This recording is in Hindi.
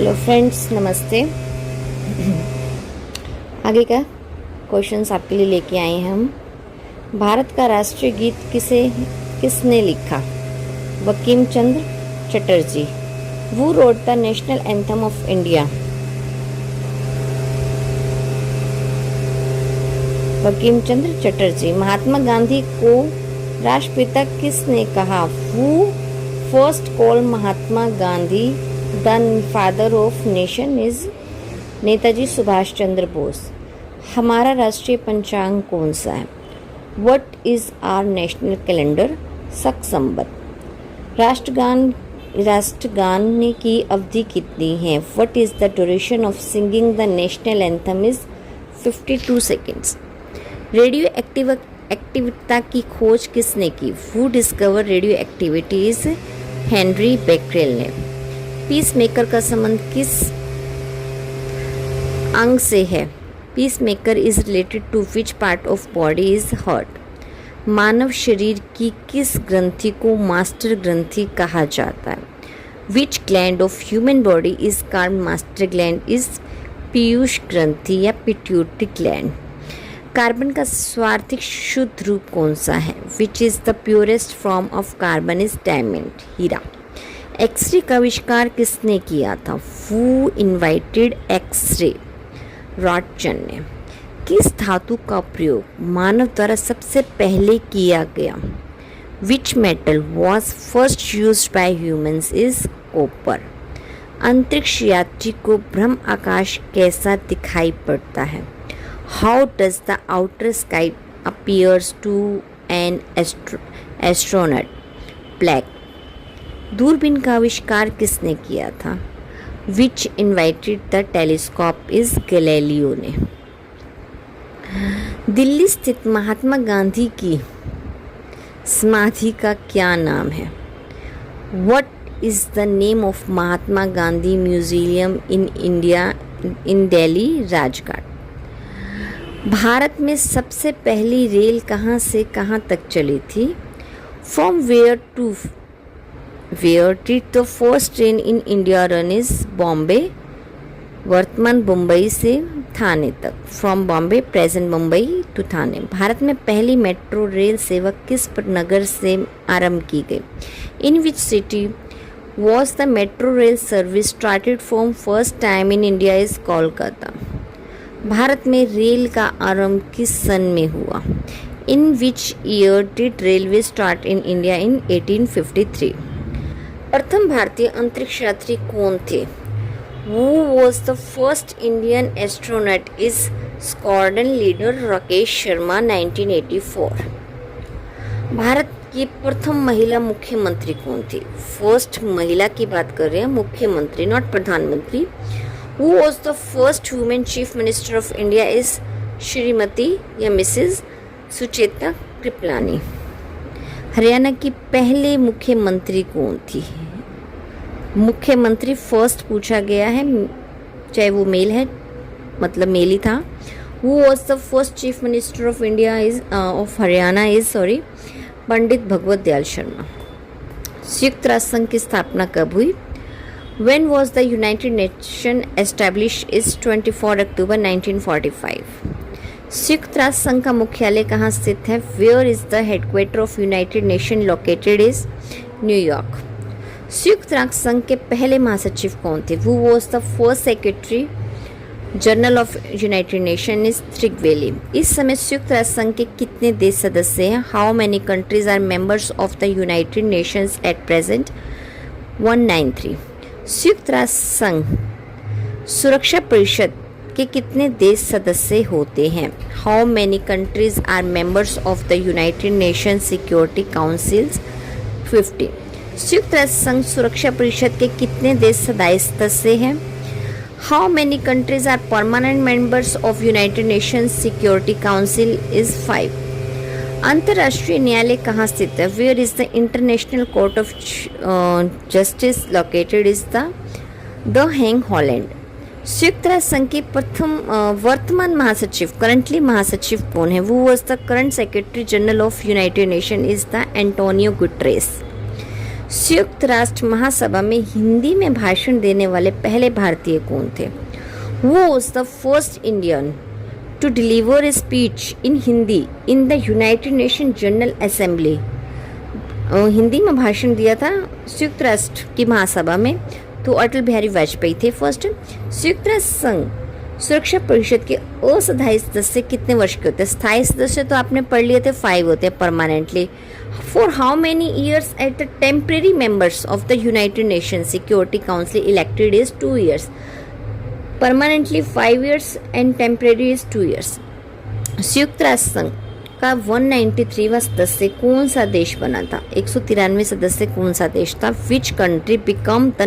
हेलो फ्रेंड्स, नमस्ते। आगे का क्वेश्चंस आपके लिए लेके आए हैं हम। भारत का राष्ट्रीय गीत किसने लिखा? Bankim Chandra Chatterjee. Who wrote the national anthem of India? Bankim Chandra Chatterjee. Mahatma Gandhi को राष्ट्रपिता किसने कहा? Who first called Mahatma Gandhi the father of nation is Netaji Subhash Chandra Bose. हमारा राष्ट्रीय पंचांग कौन सा है? What is our national calendar? Saka Samvat. राष्ट्रगान की अवधि कितनी है? What is the duration of singing the national anthem is 52 seconds. Radio activity की खोज किसने की? Who discover radio activities? Henri Becquerel ने। पीस मेकर का संबंध किस अंग से है? Peace maker is related to which part of body is heart. मानव शरीर की किस ग्रंथि को मास्टर ग्रंथि कहा जाता है? विच gland of human body is called master gland? Is Piyush ग्रंथि या पिट्यूटरी ग्लैंड। कार्बन का स्वार्थिक शुद्ध रूप कौन सा है? Which is the purest form of carbon is diamond, हीरा। एक्सरे का आविष्कार किसने किया था? Who invited x ray? रॉटसन ने। किस धातु का प्रयोग मानव द्वारा सबसे पहले किया गया? Which metal was first used by humans is copper. अंतरिक्ष यात्री को ब्रह्म आकाश कैसा दिखाई पड़ता है? How does the outer sky appears to an astronaut? Black. दूरबीन का आविष्कार किसने किया था? Which invented the telescope is Galileo ने। दिल्ली स्थित महात्मा गांधी की समाधि का क्या नाम है? What is the name of Mahatma Gandhi museum in India इन दिल्ली, राजघाट। भारत में सबसे पहली रेल कहाँ से कहाँ तक चली थी? From where to where did the first train in India run is Bombay, वर्तमान मुंबई से थाने तक। From Bombay present Mumbai to Thane. Bharat में पहली मेट्रो रेल सेवा किस नगर से आरंभ की गई? In which city was the metro rail service started from first time in India is Kolkata. Bharat में रेल का आरंभ किस सन में हुआ? In which year did railway start in India in 1853। प्रथम भारतीय अंतरिक्ष यात्री कौन थे? Who was the first Indian astronaut is squadron leader Rakesh Sharma 1984। Bharat की प्रथम महिला मुख्यमंत्री कौन थी? फर्स्ट महिला की बात कर रहे हैं, मुख्यमंत्री, नॉट प्रधानमंत्री। Who was the first woman chief minister of India is Shrimati या मिसेज सुचेता कृपलानी। हरियाणा की पहले मुख्यमंत्री कौन थी? मुख्यमंत्री फर्स्ट पूछा गया है, चाहे वो मेल है, मतलब मेल ही था। Who was the first chief minister of India is of Haryana is Pandit Bhagwat Dayal Sharma. संयुक्त राष्ट्र संघ की स्थापना कब हुई? When was the United Nation established is 24 अक्टूबर 1945। संयुक्त राष्ट्र संघ का मुख्यालय कहाँ स्थित है? Where is the headquarter of United Nation located is New York. संयुक्त राष्ट्र संघ के पहले महासचिव कौन थे? Who was the first secretary general of United Nation is Trygve Lie. इस समय संयुक्त राष्ट्र संघ के कितने देश सदस्य हैं? How many countries are members of the United Nations at present? 193। संयुक्त राष्ट्र संघ सुरक्षा परिषद के कितने देश सदस्य होते हैं? How many countries are members of the United nation Security Councils? 50। संयुक्त राष्ट्र संघ सुरक्षा परिषद के कितने देश सदस्य हैं? How many countries are permanent members of United nation security council is 5। अंतर्राष्ट्रीय न्यायालय कहाँ स्थित है? Where is the international court of justice located is the Hague, Holland. संयुक्त राष्ट्र संघ के प्रथम वर्तमान महासचिव, करंटली महासचिव कौन है? वो was the current secretary general of United Nation is the Antonio Guterres. संयुक्त राष्ट्र महासभा में हिंदी में भाषण देने वाले पहले भारतीय कौन थे? Who was the first Indian to deliver a speech in Hindi in the United Nations General Assembly? Hindi में भाषण दिया था संयुक्त राष्ट्र की महासभा में, तो अटल बिहारी वाजपेयी थे फर्स्ट। संयुक्त राष्ट्र संघ सुरक्षा परिषद के अस्थायी सदस्य कितने वर्ष के होते हैं? स्थायी सदस्य तो आपने पढ़ लिए थे, 5 होते हैं permanently. For how many years at the temporary members of the United nation security council elected is 2 years, permanently 5 years and temporary is 2 years। संयुक्त राष्ट्र संघ का 193वां सदस्य कौन सा देश बना था? 193 सदस्य कौन सा देश था? Which country become the